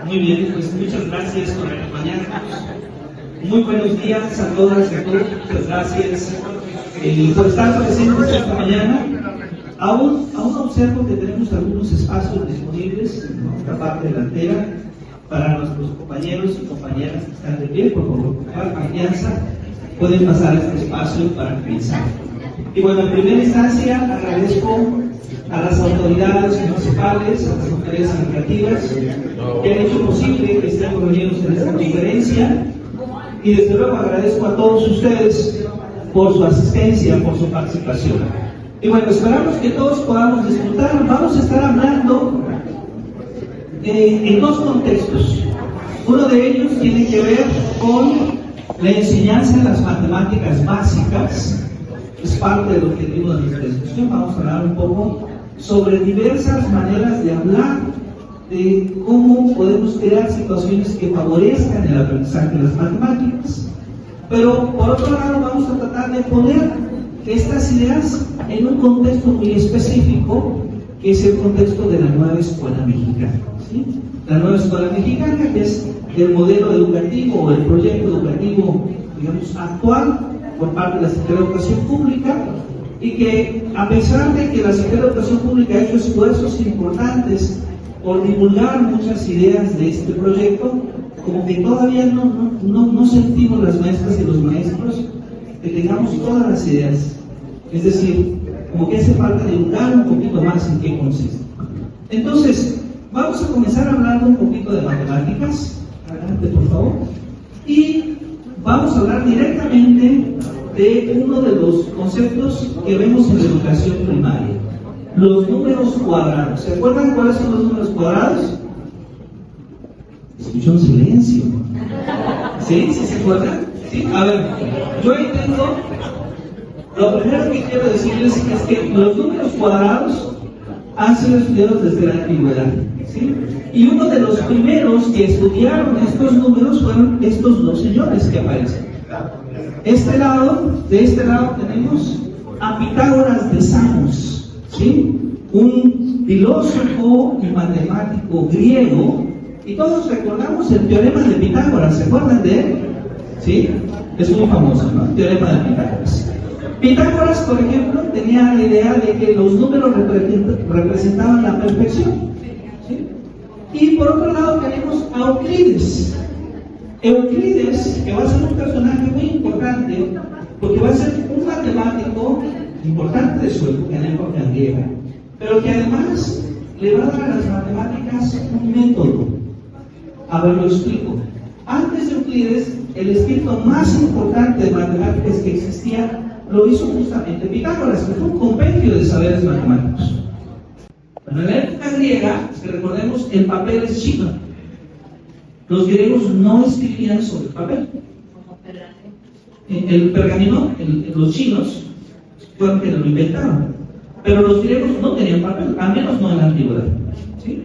Muy bien, pues muchas gracias por acompañarnos. Muy buenos días a todas y a todos. Muchas gracias por estar presentes esta mañana. Aún observo que tenemos algunos espacios disponibles en nuestra parte delantera para nuestros compañeros y compañeras que están de pie. Por favor, confianza, pueden pasar a este espacio para pensar. Y bueno, en primera instancia agradezco a las autoridades municipales, a las autoridades educativas que han hecho posible que estemos reunidos en esta conferencia, y desde luego agradezco a todos ustedes por su asistencia, por su participación. Y bueno, esperamos que todos podamos disfrutar. Vamos a estar hablando en dos contextos. Uno de ellos tiene que ver con la enseñanza de las matemáticas básicas. Es parte del objetivo de nuestra discusión. Vamos a hablar un poco sobre diversas maneras de hablar de cómo podemos crear situaciones que favorezcan el aprendizaje de las matemáticas. Pero por otro lado vamos a tratar de poner estas ideas en un contexto muy específico, que es el contexto de la nueva escuela mexicana, ¿sí? La nueva escuela mexicana, que es el modelo educativo o el proyecto educativo, digamos, actual por parte de la Secretaría de Educación Pública, y que a pesar de que la Secretaría de Educación Pública ha hecho esfuerzos importantes por divulgar muchas ideas de este proyecto, como que todavía no sentimos las maestras y los maestros que tengamos todas las ideas. Es decir, como que hace falta divulgar un poquito más en qué consiste. Entonces, vamos a comenzar hablando un poquito de matemáticas. Adelante, por favor. Y vamos a hablar directamente de uno de los conceptos que vemos en la educación primaria: los números cuadrados. ¿Se acuerdan cuáles son los números cuadrados? Escucho un silencio. ¿Sí? ¿Sí se acuerdan? ¿Sí? A ver, yo ahí tengo. Lo primero que quiero decirles es que los números cuadrados han sido estudiados desde la antigüedad, ¿sí? Y uno de los primeros que estudiaron estos números fueron estos dos señores que aparecen. De este lado tenemos a Pitágoras de Samos, ¿sí? Un filósofo y matemático griego, y todos recordamos el teorema de Pitágoras. ¿Se acuerdan de él? ¿Sí? Es muy famoso, ¿no? El teorema de Pitágoras. Pitágoras, por ejemplo, tenía la idea de que los números representaban la perfección, ¿sí? Y por otro lado tenemos a Euclides. Euclides, que va a ser un personaje muy importante, porque va a ser un matemático importante de su época, en la época griega, pero que además le va a dar a las matemáticas un método. A ver, lo explico. Antes de Euclides, el escrito más importante de matemáticas que existía lo hizo justamente Pitágoras, que fue un compendio de saberes matemáticos. Bueno, en la época griega, si recordemos, el papel es chino. Los griegos no escribían sobre el papel. El pergamino, los chinos fueron quienes lo inventaron. Pero los griegos no tenían papel, al menos no en la antigüedad, ¿sí?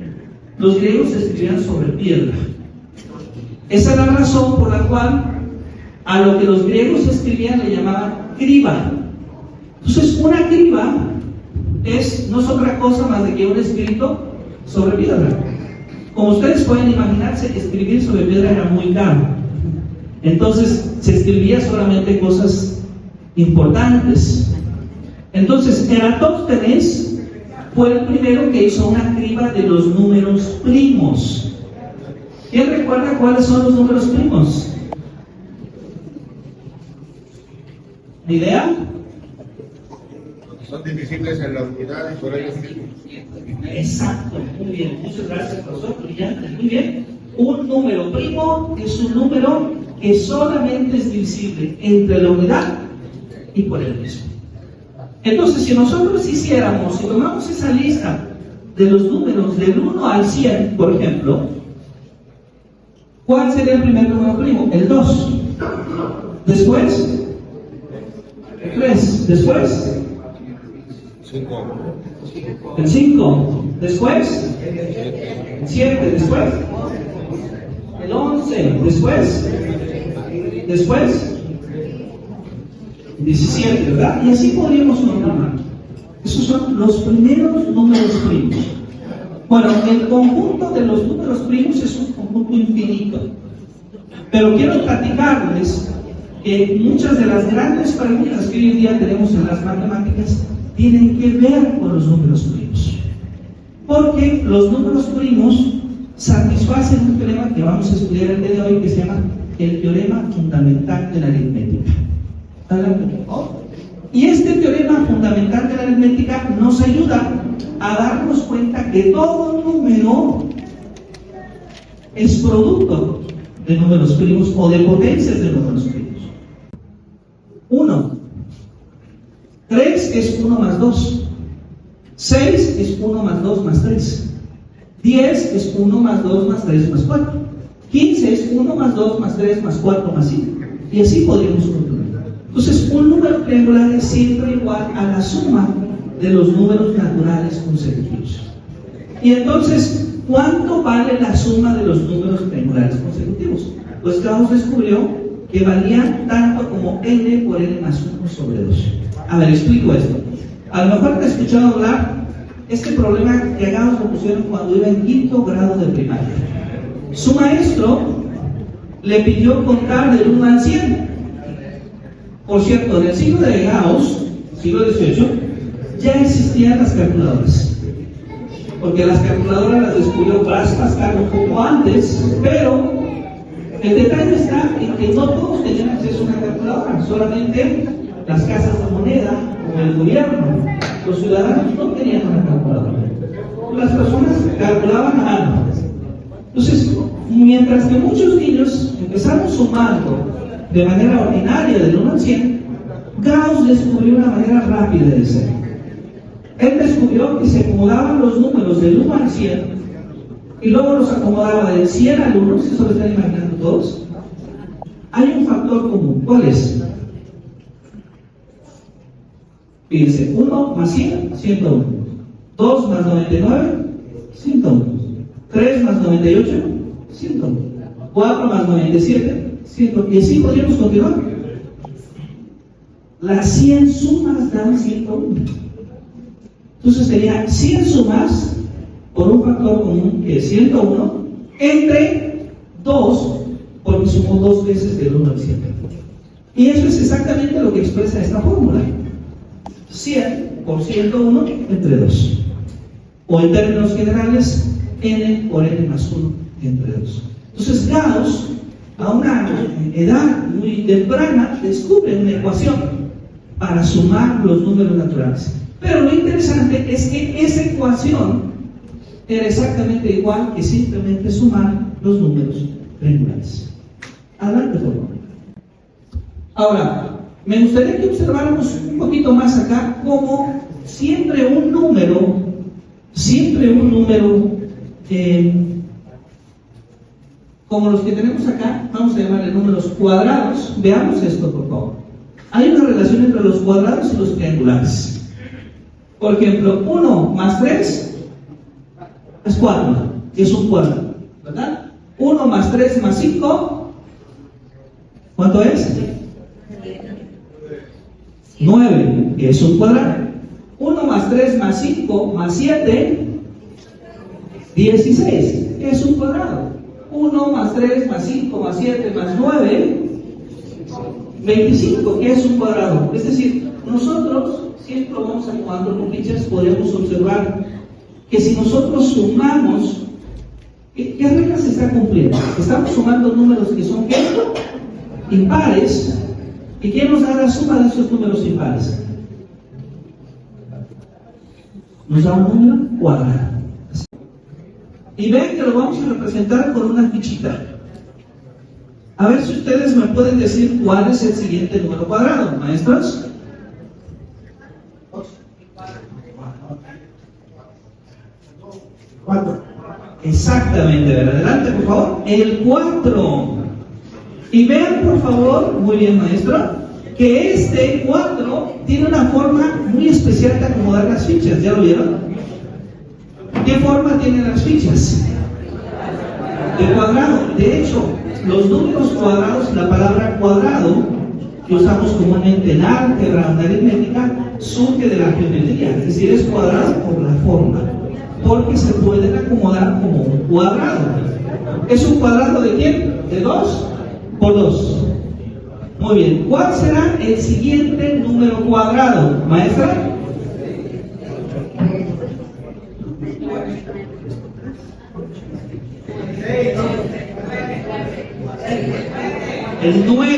Los griegos escribían sobre piedra. Esa es la razón por la cual a lo que los griegos escribían le llamaban criba. Entonces, una criba no es otra cosa más de que un escrito sobre piedra. Como ustedes pueden imaginarse, escribir sobre piedra era muy caro. Entonces, se escribía solamente cosas importantes. Entonces, Eratóstenes fue el primero que hizo una criba de los números primos. ¿Quién recuerda cuáles son los números primos? ¿Ni idea? Son divisibles en la unidad y por ellos mismos. Exacto, muy bien, muchas gracias, profesor, brillante, muy bien. Un número primo es un número que solamente es divisible entre la unidad y por el mismo. Entonces, si nosotros hiciéramos, si tomamos esa lista de los números del 1 al 100, por ejemplo, ¿cuál sería el primer número primo? El 2. Después, el 3. Después, 5. el 5. Después, el 7. Después, el 11. Después, 17, ¿verdad? Y así podríamos continuar. Esos son los primeros números primos. Bueno, el conjunto de los números primos es un conjunto infinito. Pero quiero platicarles que muchas de las grandes preguntas que hoy en día tenemos en las matemáticas tienen que ver con los números primos. Porque los números primos satisfacen un teorema que vamos a estudiar el día de hoy que se llama el teorema fundamental de la aritmética. Y este teorema fundamental de la aritmética nos ayuda a darnos cuenta que todo número es producto de números primos o de potencias de números primos. 1. 3 es 1 más 2. 6 es 1 más 2 más 3. 10 es 1 más 2 más 3 más 4. 15 es 1 más 2 más 3 más 4 más 5. Y así podríamos continuar. Entonces, un número triangular es siempre igual a la suma de los números naturales consecutivos. Y entonces, ¿cuánto vale la suma de los números triangulares consecutivos? Pues Gauss descubrió que valían tanto como n por n más 1 sobre 2. A ver, explico esto. A lo mejor te he escuchado hablar este problema que a Gauss lo pusieron cuando iba en quinto grado de primaria. Su maestro le pidió contar del 1 al 100. Por cierto, en el siglo de Gauss, siglo XVIII, ya existían las calculadoras. Porque las calculadoras las descubrió Blas Pascal un poco antes, pero el detalle está en que no todos tenían acceso a una calculadora, solamente las casas de moneda o el gobierno. Los ciudadanos no tenían una calculadora. Las personas calculaban a mano. Entonces, mientras que muchos niños empezaron sumando de manera ordinaria del 1 al 100, Gauss descubrió una manera rápida de hacer. Él descubrió que se acomodaban los números del 1 al 100 y luego los acomodaba del 100 al 1, si eso lo están imaginando todos. Hay un factor común. ¿Cuál es? Fíjense, 1 más 100, 101. 2 más 99, 101. 3 más 98, 101. 4 más 97, 101. Y así podríamos continuar. Las 100 sumas dan 101. Entonces sería 100 sumas por un factor común que es 101 entre 2, porque sumó 2 veces del 1 al 100. Y eso es exactamente lo que expresa esta fórmula. 100 por 101 entre 2. O en términos generales, n por n más 1 entre 2. Entonces Gauss, a una edad muy temprana, descubre una ecuación para sumar los números naturales. Pero lo interesante es que esa ecuación era exactamente igual que simplemente sumar los números triangulares. Adelante, por favor. Ahora, me gustaría que observáramos un poquito más acá cómo siempre un número, como los que tenemos acá, vamos a llamarle números cuadrados. Veamos esto, por favor. Hay una relación entre los cuadrados y los triangulares. Por ejemplo, 1 más 3 es 4, y es un cuadrado, ¿verdad? 1 más 3 más 5, ¿cuánto es? 9, que es un cuadrado. 1 más 3 más 5 más 7, 16, que es un cuadrado. 1 más 3 más 5 más 7 más 9, 25, que es un cuadrado. Es decir, nosotros siempre vamos acomodando con fichas, podemos observar que si nosotros sumamos, ¿qué regla se está cumpliendo? Estamos sumando números que son ¿qué? Impares. ¿Y qué nos da la suma de esos números impares? Nos da un número cuadrado. Y ven que lo vamos a representar con una fichita. A ver si ustedes me pueden decir cuál es el siguiente número cuadrado, maestros. Exactamente, ¿verdad? Adelante, por favor. El 4. Y vean, por favor, muy bien, maestro, que este 4 tiene una forma muy especial de acomodar las fichas. ¿Ya lo vieron? ¿Qué forma tienen las fichas? De cuadrado. De hecho, los números cuadrados, la palabra cuadrado, que usamos comúnmente en álgebra, en aritmética, surge de la geometría, es decir, es cuadrado por la forma, porque se pueden acomodar como un cuadrado. ¿Es un cuadrado de quién? ¿De 2 por 2? Muy bien. ¿Cuál será el siguiente número cuadrado, maestra? El 9.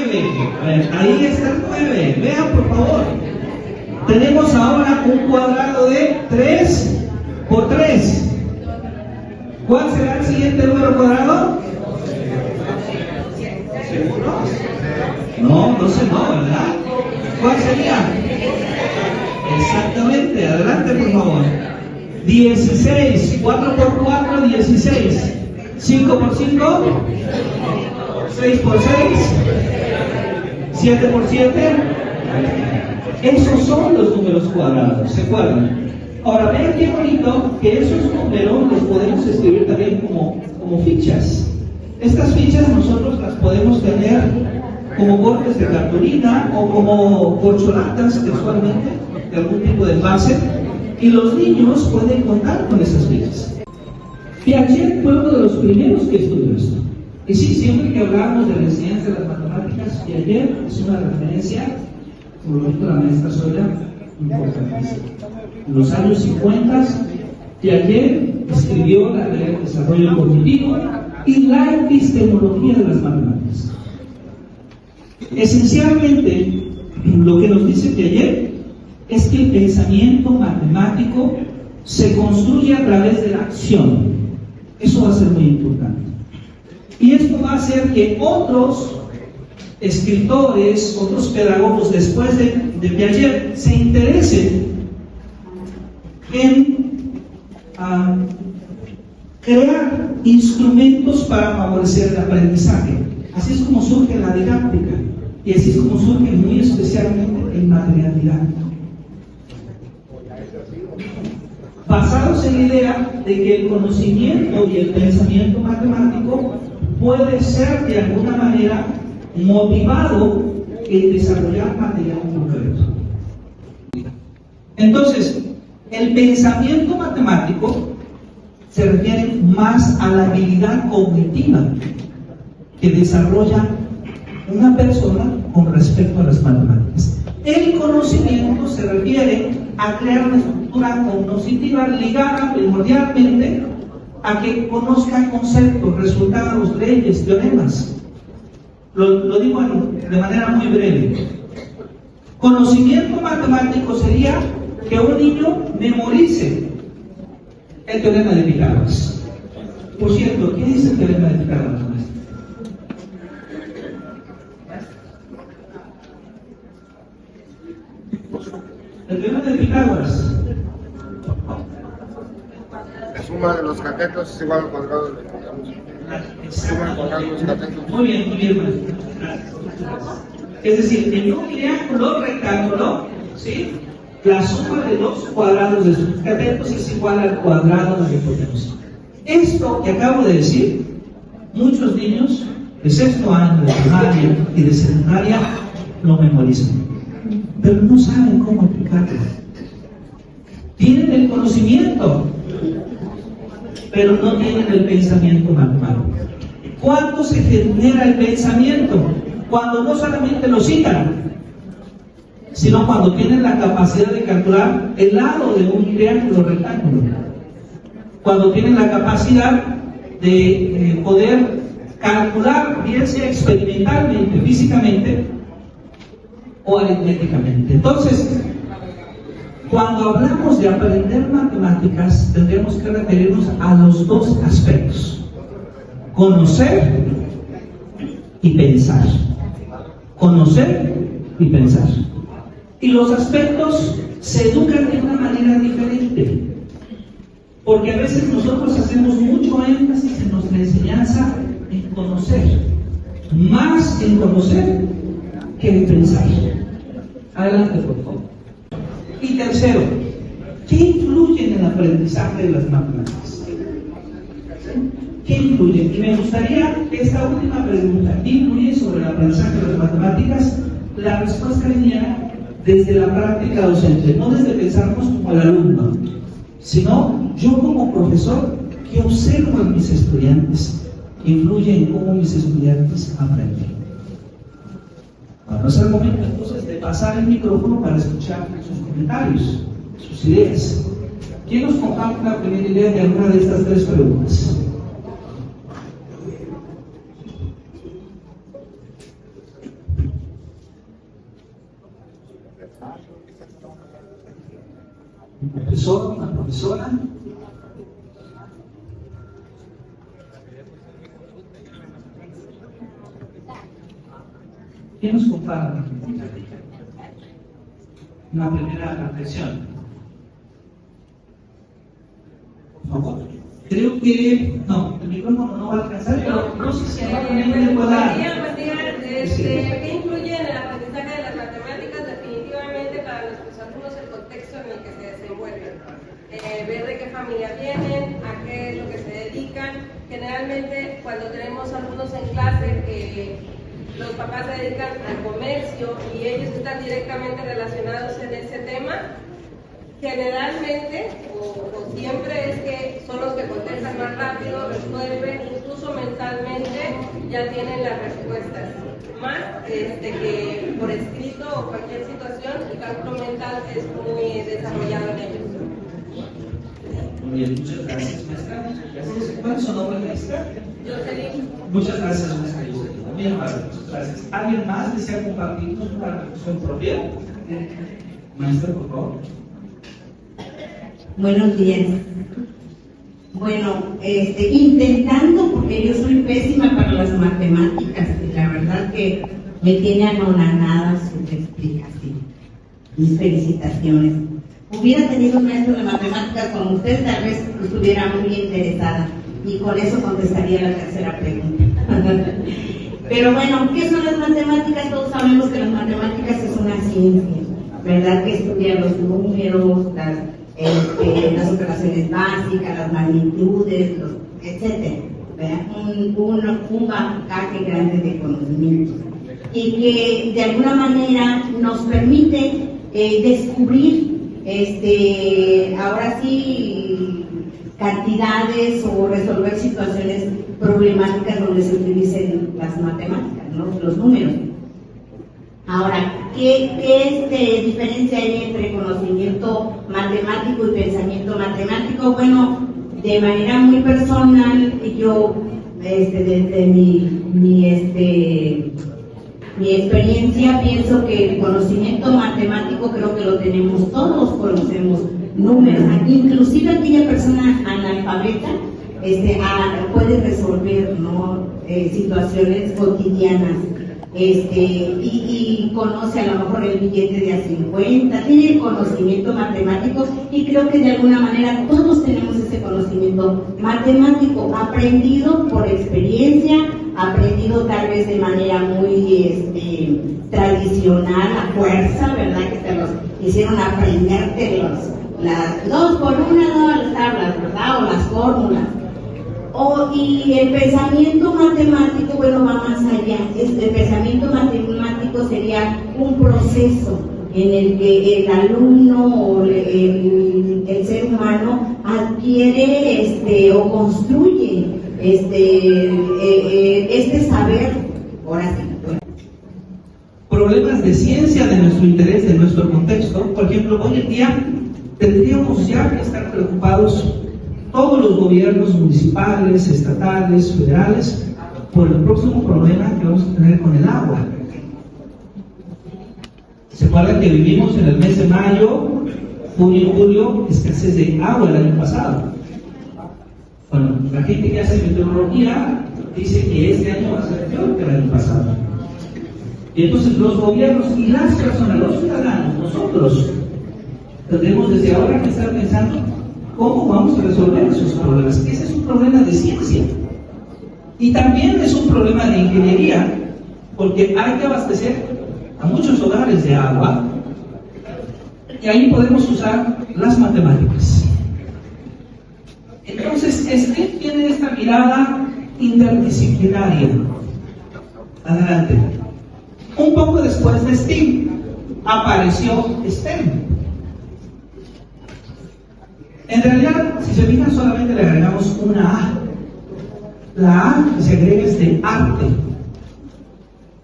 Ahí está el 9. Vean, por favor. Tenemos ahora un cuadrado de 3 por 3. ¿Cuál será el siguiente número cuadrado? ¿Seguros? No sé, ¿verdad? ¿Cuál sería? Exactamente, adelante por favor. 16, 4 por 4, 16. 5 por 5, 6 por 6, 7 por 7. Esos son los números cuadrados, ¿se acuerdan? Ahora vean qué bonito que esos números los podemos escribir también como fichas. Estas fichas nosotros las podemos tener como cortes de cartulina o como corcholatas casualmente de algún tipo de envase, y los niños pueden contar con esas fichas. Piaget fue uno de los primeros que estudió esto. Y sí, siempre que hablamos de la enseñanza de las matemáticas, Piaget es una referencia, como lo dijo la maestra Zoila, importantísima. En los años 50, Piaget escribió la teoría del desarrollo cognitivo y la epistemología de las matemáticas. Esencialmente, lo que nos dice Piaget es que el pensamiento matemático se construye a través de la acción. Eso va a ser muy importante. Y esto va a hacer que otros escritores, otros pedagogos después de Piaget se interesen en crear instrumentos para favorecer el aprendizaje. Así es como surge la didáctica y así es como surge muy especialmente el material didáctico. Basados en la idea de que el conocimiento y el pensamiento matemático puede ser de alguna manera motivado en desarrollar material concreto. Entonces, el pensamiento matemático se refiere más a la habilidad cognitiva que desarrolla una persona con respecto a las matemáticas. El conocimiento se refiere a crear una estructura cognitiva ligada primordialmente a que conozca conceptos, resultados, leyes, teoremas. Lo digo de manera muy breve. Conocimiento matemático sería que un niño memorice el teorema de Pitágoras. Por cierto, ¿qué dice el teorema de Pitágoras, maestro? El teorema de Pitágoras. La suma de los catetos es igual al cuadrado de los suma al cuadrado de los catetos. Muy bien, maestro. Es decir, en un triángulo rectángulo, ¿sí?, la suma de los cuadrados de sus catetos es igual al cuadrado de la hipotenusa. Esto que acabo de decir, muchos niños de sexto año de primaria y de secundaria lo memorizan, pero no saben cómo aplicarlo. Tienen el conocimiento, pero no tienen el pensamiento matemático. ¿Cuándo se genera el pensamiento? Cuando no solamente lo citan, sino cuando tienen la capacidad de calcular el lado de un triángulo rectángulo. Cuando tienen la capacidad de poder calcular, bien sea experimentalmente, físicamente o aritméticamente. Entonces, cuando hablamos de aprender matemáticas, tendremos que referirnos a los dos aspectos: conocer y pensar. Conocer y pensar. Y los aspectos se educan de una manera diferente, porque a veces nosotros hacemos mucho énfasis en nuestra enseñanza en conocer, más en conocer que en pensar. Adelante, por favor. Y tercero, ¿qué influye en el aprendizaje de las matemáticas? ¿Qué influye? Y me gustaría que esta última pregunta, ¿qué influye sobre el aprendizaje de las matemáticas?, la respuesta viniera desde la práctica docente, no desde pensarnos como el alumno, sino yo como profesor que observo a mis estudiantes, que influye en cómo mis estudiantes aprenden. Bueno, es el momento entonces de pasar el micrófono para escuchar sus comentarios, sus ideas. ¿Quién nos comparte la primera idea de alguna de estas tres preguntas? ¿Un profesor, una profesora? ¿Quién nos comparte una primera reflexión? Por favor. Creo que no, el micrófono no va a alcanzar, pero no sé si probablemente le pueda dar. ¿Qué influye en el aprendizaje de las matemáticas? Definitivamente para nuestros alumnos el contexto en el que se desenvuelven. Ver de qué familia vienen, a qué es lo que se dedican. Generalmente cuando tenemos alumnos en clase, los papás se dedican al comercio y ellos están directamente relacionados en ese tema. Generalmente, o siempre, es que son los que contestan más rápido, resuelven, incluso mentalmente ya tienen las respuestas. Más que por escrito o cualquier situación, el cálculo mental es muy desarrollado en ellos. Muy bien, muchas gracias, maestra. Gracias. ¿Cuál es su nombre, maestra? Jocelyn. Muchas gracias, maestra Jocelyn. Muy amable, muchas gracias. ¿Alguien más desea compartirnos una reflexión propia? Maestra, por favor. Buenos días. Bueno, intentando, porque yo soy pésima para las matemáticas, y la verdad que me tiene anonadada su explicación. Mis felicitaciones. Hubiera tenido un maestro de matemáticas como usted, tal vez estuviera muy interesada, y con eso contestaría la tercera pregunta. Pero bueno, ¿qué son las matemáticas? Todos sabemos que las matemáticas es una ciencia, ¿verdad? Que estudia los números, las operaciones básicas, las magnitudes, etcétera, ¿verdad? Un bagaje grande de conocimientos y que de alguna manera nos permite descubrir ahora sí cantidades o resolver situaciones problemáticas donde se utilicen las matemáticas, ¿no? Los números. Ahora, ¿qué diferencia hay entre conocimiento matemático y pensamiento matemático? Bueno, de manera muy personal, yo, desde mi experiencia, pienso que el conocimiento matemático creo que lo tenemos todos, conocemos números, inclusive aquella persona analfabeta puede resolver, ¿no? Situaciones cotidianas. Y conoce a lo mejor el billete de a 50, tiene el conocimiento matemático y creo que de alguna manera todos tenemos ese conocimiento matemático, aprendido por experiencia, aprendido tal vez de manera muy tradicional, a fuerza, ¿verdad? Que te los hicieron aprenderte las 2 por 1, ¿no? Las tablas, ¿verdad? O las fórmulas. Y el pensamiento matemático, bueno, va más allá. El pensamiento matemático sería un proceso en el que el alumno o el ser humano adquiere o construye este saber, ahora sí. Problemas de ciencia de nuestro interés, de nuestro contexto. Por ejemplo, hoy en día tendríamos ya que estar preocupados todos los gobiernos municipales, estatales, federales, por el próximo problema que vamos a tener con el agua. ¿Se acuerdan que vivimos en el mes de mayo, junio y julio, escasez de agua el año pasado? Bueno, la gente que hace meteorología dice que este año va a ser peor que el año pasado. Y entonces los gobiernos y las personas, los ciudadanos, nosotros, tendremos desde ahora que estar pensando ¿cómo vamos a resolver esos problemas? Ese es un problema de ciencia. Y también es un problema de ingeniería, porque hay que abastecer a muchos hogares de agua, y ahí podemos usar las matemáticas. Entonces, STEAM tiene esta mirada interdisciplinaria. Adelante. Un poco después de STEAM, apareció STEM. En realidad, si se fijan, solamente le agregamos una A. La A que se agrega es de arte.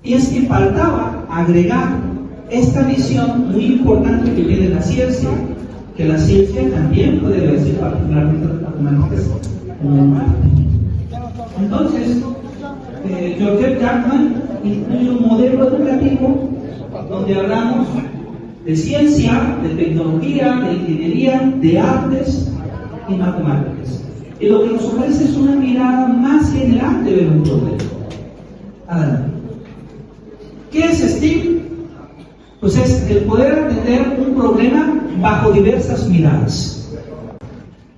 Y es que faltaba agregar esta visión muy importante que tiene la ciencia, que la ciencia también puede decir particularmente las matemáticas como un arte. Entonces, George Jackman incluye un modelo educativo donde hablamos de ciencia, de tecnología, de ingeniería, de artes y matemáticas. Y lo que nos ofrece es una mirada más general de ver un problema. Adelante. ¿Qué es STEAM? Pues es el poder atender un problema bajo diversas miradas.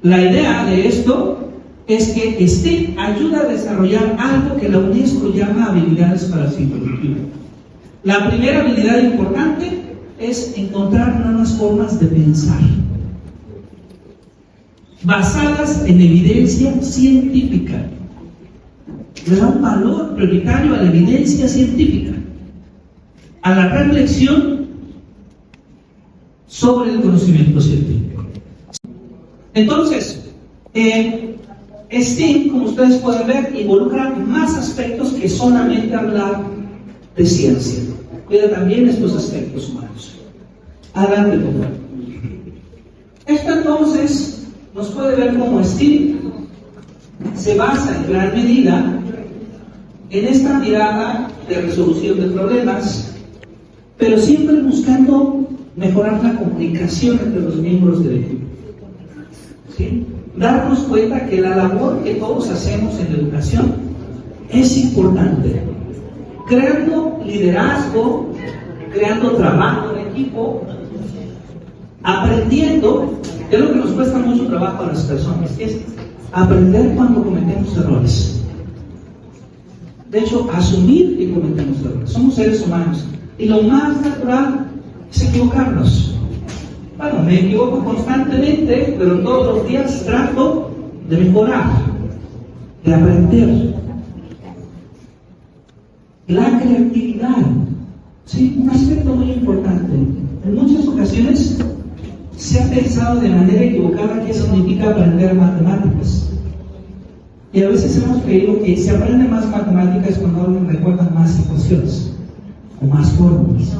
La idea de esto es que STEAM ayuda a desarrollar algo que la UNESCO llama habilidades para el siglo XXI. La primera habilidad importante es encontrar nuevas formas de pensar, basadas en evidencia científica. Le da un valor prioritario a la evidencia científica, a la reflexión sobre el conocimiento científico. Entonces, STEAM, como ustedes pueden ver, involucra más aspectos que solamente hablar de ciencia. Cuida también estos aspectos humanos. Adelante, por favor. Esto entonces nos puede ver como STEAM se basa en gran medida en esta mirada de resolución de problemas, pero siempre buscando mejorar la comunicación entre los miembros del equipo. ¿Sí? Darnos cuenta que la labor que todos hacemos en la educación es importante. Creando liderazgo, creando trabajo en equipo, aprendiendo, que es lo que nos cuesta mucho trabajo a las personas, es aprender cuando cometemos errores. De hecho, asumir que cometemos errores. Somos seres humanos. Y lo más natural es equivocarnos. Bueno, me equivoco constantemente, pero todos los días trato de mejorar, de aprender. La creatividad, ¿sí? Un aspecto muy importante. En muchas ocasiones se ha pensado de manera equivocada qué significa aprender matemáticas. Y a veces hemos creído que se aprende más matemáticas cuando alguien recuerda más ecuaciones o más fórmulas.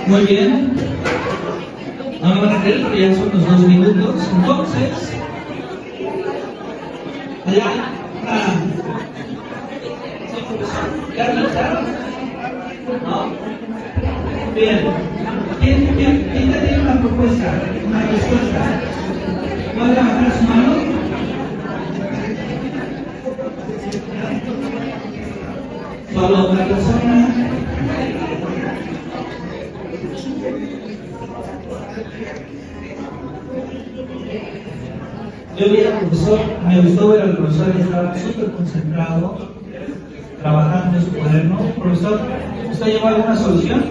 Muy bien. No me van a creer, pero ya son los 2 minutos. Entonces, allá, ¿ya realizaron? ¿No? Bien. ¿Quién ya tiene una propuesta, una respuesta? ¿Puede levantar su mano? Solo una persona. Yo vi al profesor, me gustó ver al profesor que estaba súper concentrado, trabajando en su cuaderno. Profesor, ¿usted llevó alguna solución?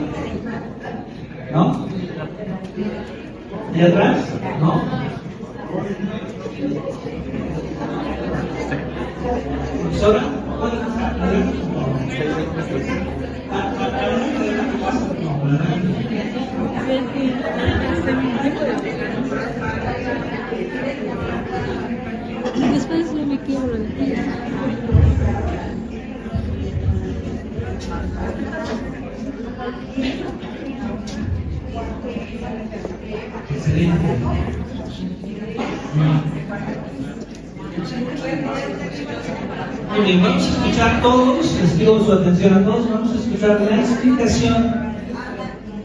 ¿No? ¿Y atrás? ¿No? ¿Profesora? ¿Puede pasar? Adelante. Después no me quiebro la tía. Excelente. Muy bien, vamos a escuchar todos, les pido su atención a todos, vamos a escuchar la explicación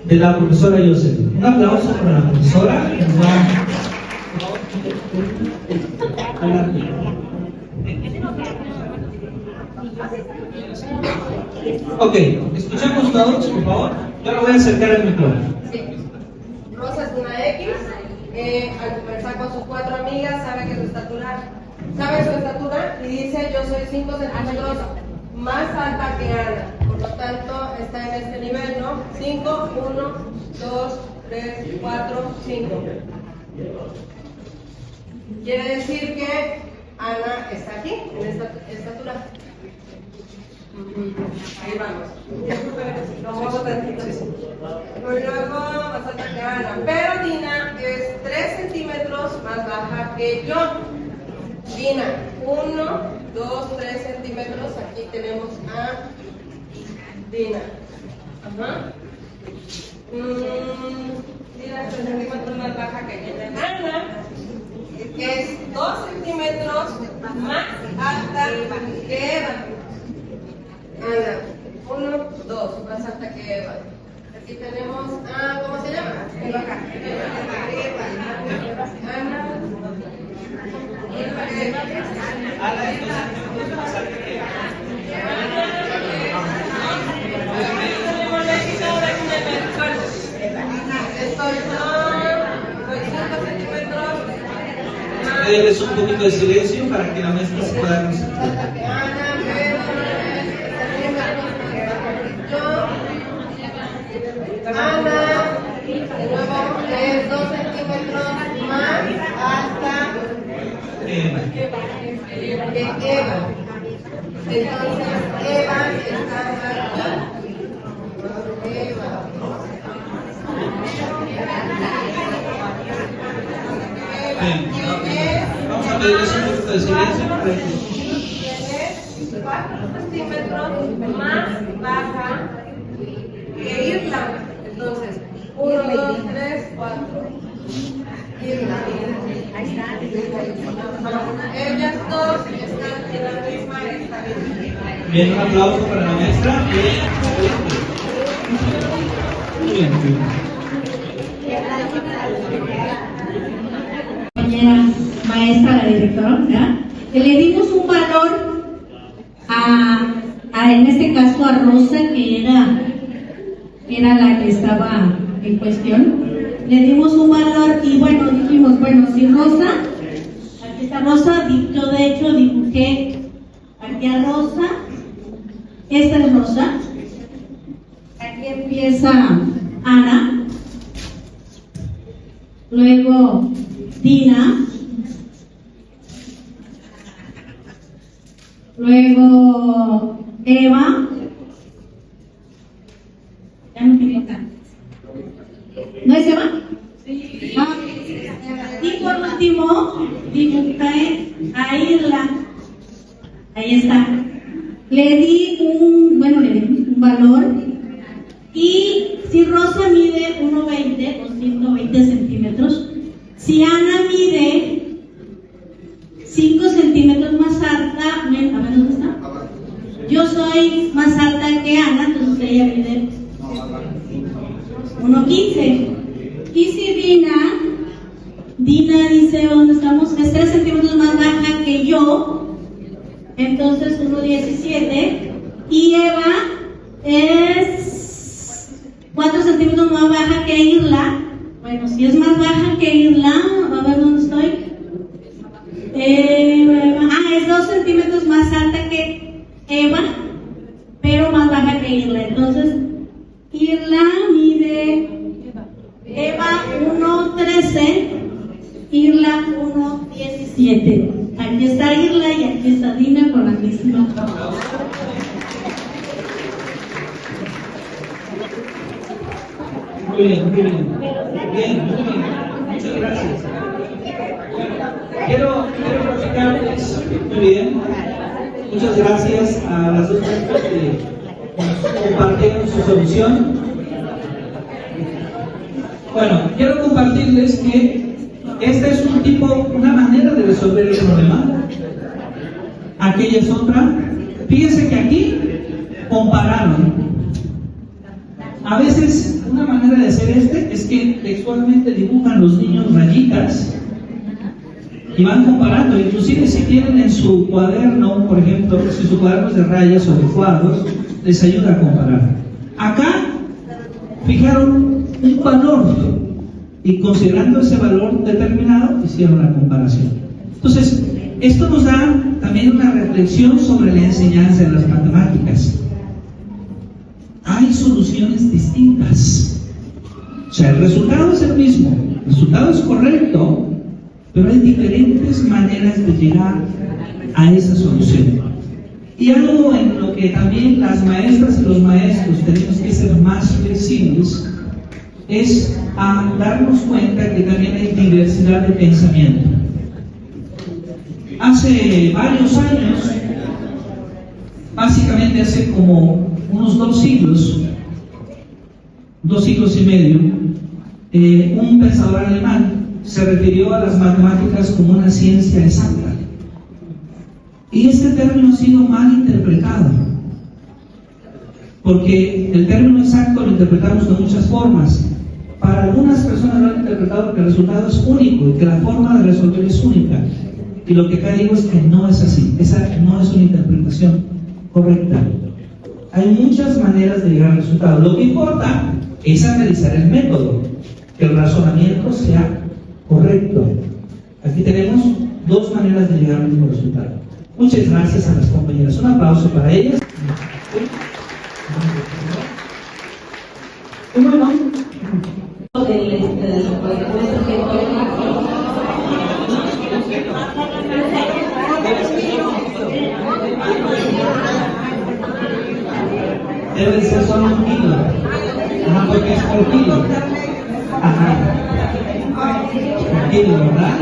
de la profesora Jocelyn. Un aplauso para la profesora que nos va a hablar. Ok, escuchamos todos, por favor. Yo le voy a acercar el micrófono. Sí. Rosa es una X. Al conversar con sus 4 amigas, sabe que su estatura, sabe su estatura y dice: yo soy 5 centímetros más alta que Ana. Por lo tanto, está en este nivel, ¿no? 5, 1, 2, 3, 4, 5. Quiere decir que Ana está aquí, en esta estatura. Ahí vamos. Vamos tantito. Luego más alta que Ana. Pero Dina es 3 centímetros más baja que yo. Dina, 1, 2, 3 centímetros. Aquí tenemos a Dina. Ajá. Dina es 3 centímetros más baja que yo. Ana es 2 centímetros más alta que Eva. Ana, 1, 2, más alta que Eva. Aquí tenemos a, ¿cómo se llama? Eva. Ana. Déjenles un poquito de silencio para que la maestra se pueda concentrar. Ana, de nuevo, es 2 centímetros más alta que Eva. Entonces, Eva está aquí. Eva. Vamos a pedirles un poquito de silencio para que... Tienes 4 centímetros más baja que Irla. Entonces, 1, 2, 3, 4. Irla. Ahí está. Ellas dos están en la misma estabilidad. Bien, un aplauso para la maestra. Muy bien, muy bien. Compañera maestra, la directora, ¿verdad? Que le dimos un valor a en este caso a Rosa, que era la que estaba en cuestión. Le dimos un valor y bueno, dijimos, bueno, si Rosa, aquí está Rosa, yo de hecho dibujé aquí a Rosa, esta es Rosa, aquí empieza Ana, luego Dina, luego Eva, ya no tengo tanto. ¿No es Eva? Sí. Ah, y por último, dibujé a Irla. Ahí está. Le di un valor. Y si Rosa mide 20 centímetros. Si Ana mide 5 centímetros más alta, a ver, ¿dónde está? Yo soy más alta que Ana, entonces ella mide 1.15. Y si Dina dice, ¿dónde estamos? Es 3 centímetros más baja que yo, entonces 1.17. Y Eva es 4 centímetros más baja que Irla. Bueno, si es más baja que Irla, a ver dónde estoy. Es 2 centímetros más alta que Eva, pero más baja que Irla. Entonces, Irla mide Eva 1.13, Irla 1.17. Aquí está Irla y aquí está Dina con la misma. Muy bien, muy bien. Muchas gracias. Quiero platicarles, muy bien. Muchas gracias a las dos personas que compartieron su solución. Bueno, quiero compartirles que esta es una manera de resolver el problema. Aquella es otra. Fíjense que aquí compararon. A veces una manera de hacer es que textualmente dibujan los niños rayitas y van comparando. Inclusive si tienen en su cuaderno, por ejemplo, si su cuaderno es de rayas o de cuadros, les ayuda a comparar. Acá fijaron un valor y considerando ese valor determinado hicieron la comparación. Entonces, esto nos da también una reflexión sobre la enseñanza de las matemáticas. Hay soluciones distintas. O sea, el resultado es el mismo, el resultado es correcto, pero hay diferentes maneras de llegar a esa solución. Y algo en lo que también las maestras y los maestros tenemos que ser más flexibles es a darnos cuenta que también hay diversidad de pensamiento. Hace varios años, básicamente hace como unos 2 siglos y medio, un pensador alemán se refirió a las matemáticas como una ciencia exacta. Y este término ha sido mal interpretado, porque el término exacto lo interpretamos de muchas formas. Para algunas personas lo han interpretado que el resultado es único y que la forma de resolver es única. Y lo que acá digo es que no es así. Esa no es una interpretación correcta. Hay muchas maneras de llegar al resultado. Lo que importa es analizar el método, que el razonamiento sea correcto. Aquí tenemos 2 maneras de llegar al mismo resultado. Muchas gracias a las compañeras. Un aplauso para ellas. Y bueno, debe ser solo 1 kilo. Ajá, porque es por kilo. Ajá. Por kilo, ¿verdad?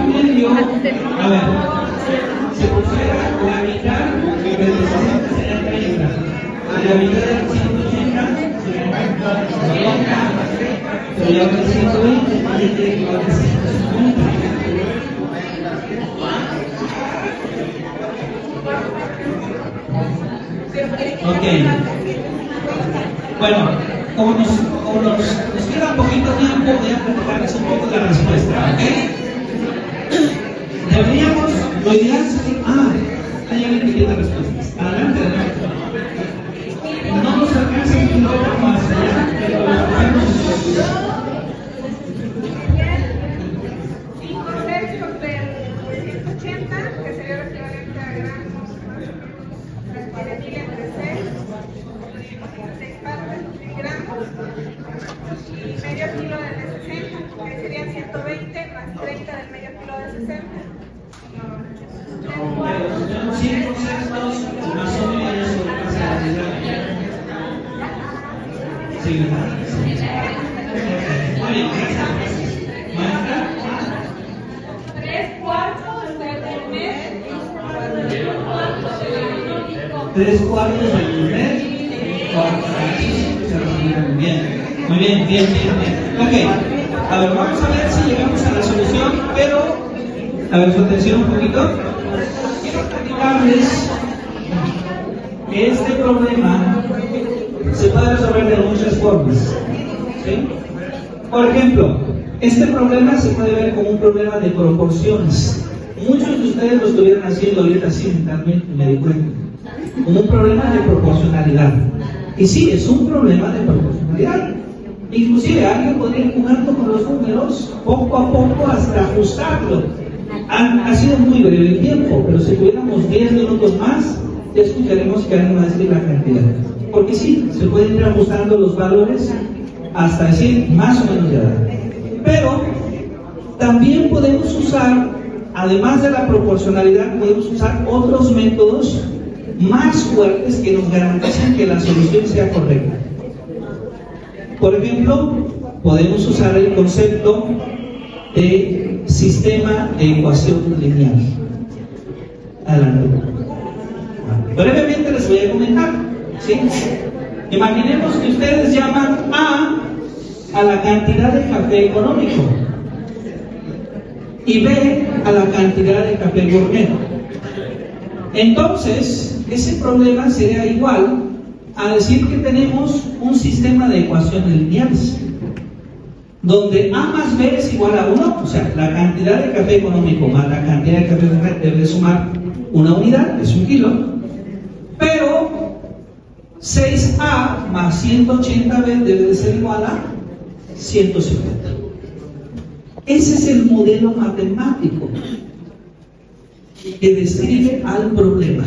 Medio, a ver, se pusiera la mitad del 60 sería 30, la mitad del 180 sería 120, y tiene que valer 150. Ok. Bueno, como nos queda poquito tiempo, voy a platicarles un poco de la respuesta, ¿ok? Deberíamos, lo ideal sería, hay alguien que tiene respuestas. Adelante, adelante. No nos alcanza un poco más allá, pero lo hacemos. 5 tercios del 180, que sería el equivalente a gramos, tiene 1000 entre 6 partes, 1000 gramos, y medio kilo del de 60, que serían 120 más 30 del medio kilo de 60. 5 sextos más o menos. Sí, muy bien, gracias. Maestra. 3/4 del mes y 1/4 3/4 del mes. Muy bien, bien. Ok, a ver, vamos a ver si llegamos a la solución, pero, a ver, su atención un poquito. Quiero platicarles que este problema se puede resolver de muchas formas, ¿sí? Por ejemplo, este problema se puede ver como un problema de proporciones. Muchos de ustedes lo estuvieron haciendo ahorita así mentalmente, me di cuenta. Como un problema de proporcionalidad. Y sí, es un problema de proporcionalidad. Inclusive alguien podría ir jugando con los números poco a poco hasta ajustarlo. Ha sido muy breve el tiempo, pero si tuviéramos 10 minutos más, ya escucharemos que alguien va a decir la cantidad. Porque sí, se pueden ir ajustando los valores hasta decir más o menos de edad. Pero también podemos usar, además de la proporcionalidad, podemos usar otros métodos más fuertes que nos garanticen que la solución sea correcta. Por ejemplo, podemos usar el concepto de sistema de ecuación lineal. Adelante. Brevemente les voy a comentar, ¿sí? Imaginemos que ustedes llaman a la cantidad de café económico y B a la cantidad de café gourmet. Entonces, ese problema sería igual a decir que tenemos un sistema de ecuaciones lineales donde A más B es igual a 1, o sea, la cantidad de café económico más la cantidad de café gourmet debe sumar una unidad, es 1 kilo, pero 6A más 180B debe de ser igual a 150. Ese es el modelo matemático que describe al problema.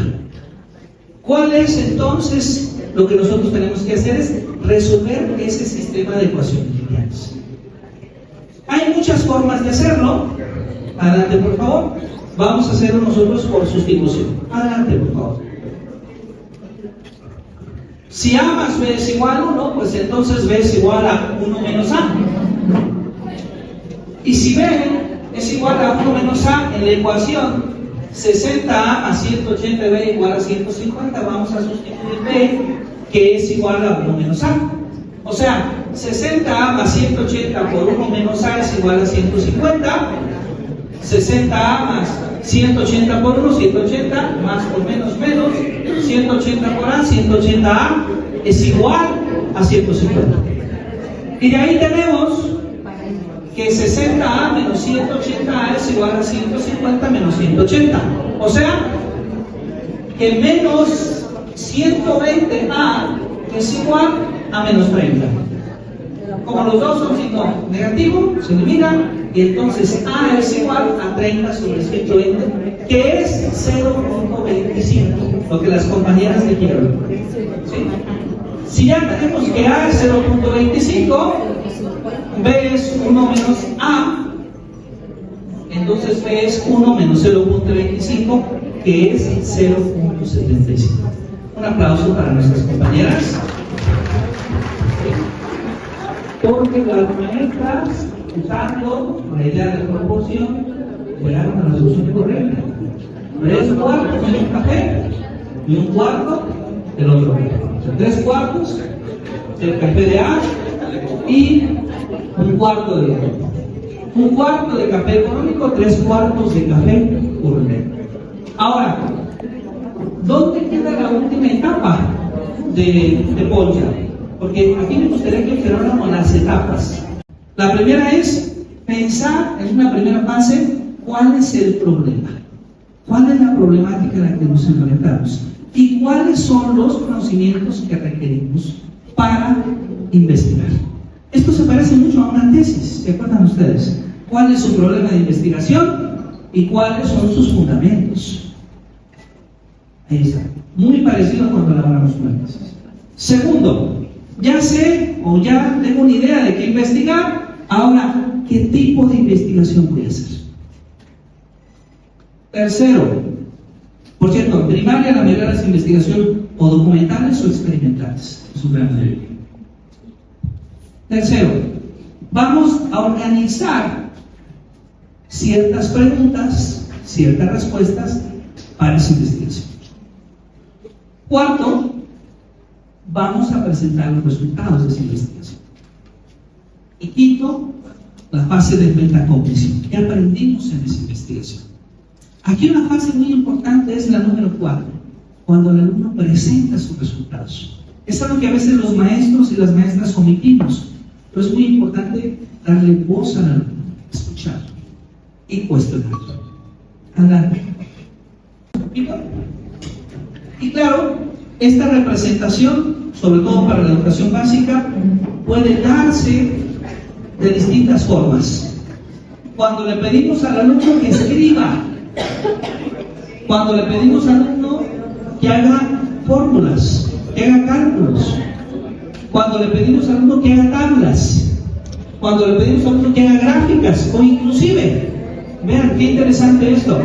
¿Cuál es entonces lo que nosotros tenemos que hacer? Es resolver ese sistema de ecuaciones lineales. Hay muchas formas de hacerlo. Adelante, por favor. Vamos a hacerlo nosotros por sustitución. Adelante, por favor. Si A más B es igual a 1, pues entonces B es igual a 1 menos A. Y si B es igual a 1 menos A en la ecuación 60A más 180B igual a 150, vamos a sustituir B, que es igual a 1 menos A. O sea, 60A más 180 por 1 menos A es igual a 150. 60A más 180 por 1, 180, más por menos, 180 por A, 180A es igual a 150. Y de ahí tenemos que 60A menos 180A es igual a 150 menos 180. O sea, que menos 120A es igual a menos 30. Como los dos son signo negativo, se eliminan, y entonces A es igual a 30 sobre 120, que es 0.25, lo que las compañeras dijeron. ¿Sí? Si ya tenemos que A es 0.25, B es 1 menos A, entonces B es 1 menos 0.25, que es 0.75. Un aplauso para nuestras compañeras. Porque las maestras, usando la idea de proporción, llegaron a la solución correcta. 3 cuartos en un café y 1 cuarto del otro. O sea, 3 cuartos del café de A y 1 cuarto del otro. 1 cuarto de café económico, 3 cuartos de café gourmet. Ahora, ¿dónde queda la última etapa de Polya? Porque aquí me gustaría que observáramos las etapas. La primera es pensar en una primera fase cuál es el problema, cuál es la problemática en la que nos enfrentamos y cuáles son los conocimientos que requerimos para investigar. Esto se parece mucho a una tesis, ¿se acuerdan ustedes? ¿Cuál es su problema de investigación y cuáles son sus fundamentos? Ahí está, muy parecido a cuando elaboramos una tesis. Segundo, ya sé o ya tengo una idea de qué investigar, ahora, ¿qué tipo de investigación voy a hacer? Tercero, por cierto, en primaria la mayoría de las investigaciones o documentales o experimentales, es un gran mayoría. Tercero, vamos a organizar ciertas preguntas, ciertas respuestas para esa investigación. Cuarto, vamos a presentar los resultados de esa investigación. Y quinto, la fase de metacognición. ¿Qué aprendimos en esa investigación? Aquí una fase muy importante es la número 4, cuando el alumno presenta sus resultados. Es algo que a veces los maestros y las maestras omitimos, pero es muy importante darle voz al alumno, escuchar y cuestionar. Adelante. Y claro, esta representación, sobre todo para la educación básica, puede darse de distintas formas. Cuando le pedimos al alumno que escriba, cuando le pedimos al alumno que haga fórmulas, que haga cálculos, cuando le pedimos al alumno que haga tablas, cuando le pedimos al alumno que haga gráficas, o inclusive, vean qué interesante esto,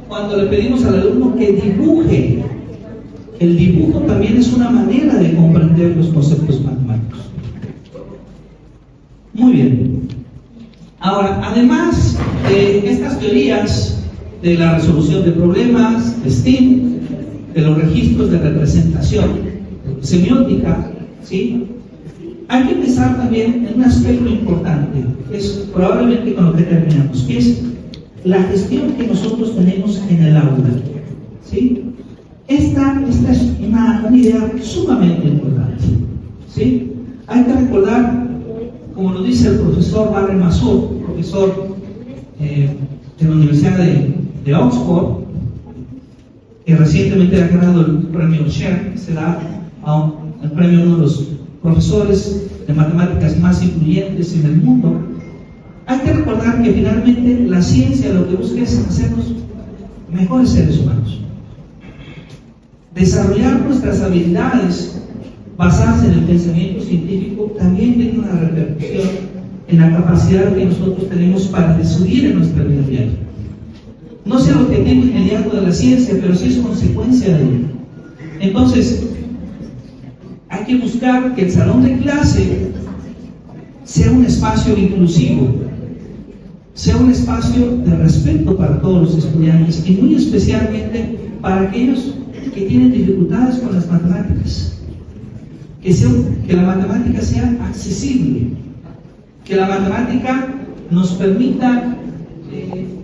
cuando le pedimos al alumno que dibuje. El dibujo también es una manera de comprender los conceptos matemáticos. Muy bien. Ahora, además de estas teorías de la resolución de problemas, de STEAM, de los registros de representación, semiótica, ¿sí? Hay que pensar también en un aspecto importante, que es probablemente con lo que terminamos, que es la gestión que nosotros tenemos en el aula, ¿sí? Esta es una idea sumamente importante, ¿sí? Hay que recordar, como lo dice el profesor Barry Masur, profesor de la Universidad de Oxford, que recientemente ha ganado el premio Sher, que se da el premio a uno de los profesores de matemáticas más influyentes en el mundo. Hay que recordar que finalmente la ciencia lo que busca es hacernos mejores seres humanos. Desarrollar nuestras habilidades basadas en el pensamiento científico también tiene una repercusión en la capacidad que nosotros tenemos para decidir en nuestra vida diaria. No es el objetivo inmediato de la ciencia, pero sí es consecuencia de ello. Entonces, hay que buscar que el salón de clase sea un espacio inclusivo, sea un espacio de respeto para todos los estudiantes y muy especialmente para aquellos que tienen dificultades con las matemáticas. Que la matemática sea accesible, que la matemática nos permita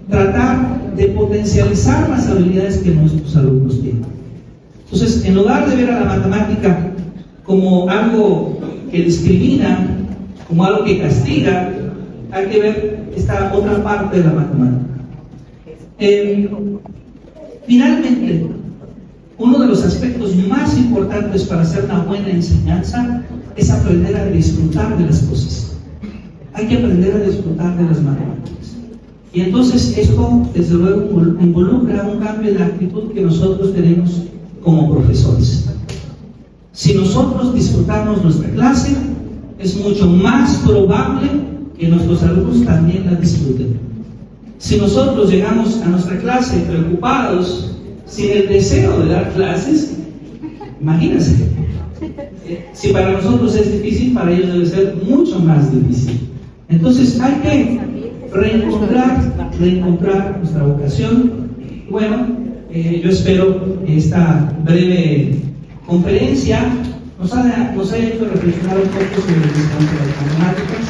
tratar de potencializar las habilidades que nuestros alumnos tienen. Entonces, en lugar de ver a la matemática como algo que discrimina, como algo que castiga, hay que ver esta otra parte de la matemática. Finalmente, uno de los aspectos más importantes para hacer una buena enseñanza es aprender a disfrutar de las cosas. Hay que aprender a disfrutar de las matemáticas. Y entonces esto, desde luego, involucra un cambio de actitud que nosotros tenemos como profesores. Si nosotros disfrutamos nuestra clase, es mucho más probable que nuestros alumnos también la disfruten. Si nosotros llegamos a nuestra clase preocupados, sin el deseo de dar clases, imagínense. Si para nosotros es difícil, para ellos debe ser mucho más difícil. Entonces hay que reencontrar nuestra vocación. Bueno, yo espero que esta breve conferencia nos haya hecho reflexionar un poco sobre el desarrollo de las matemáticas.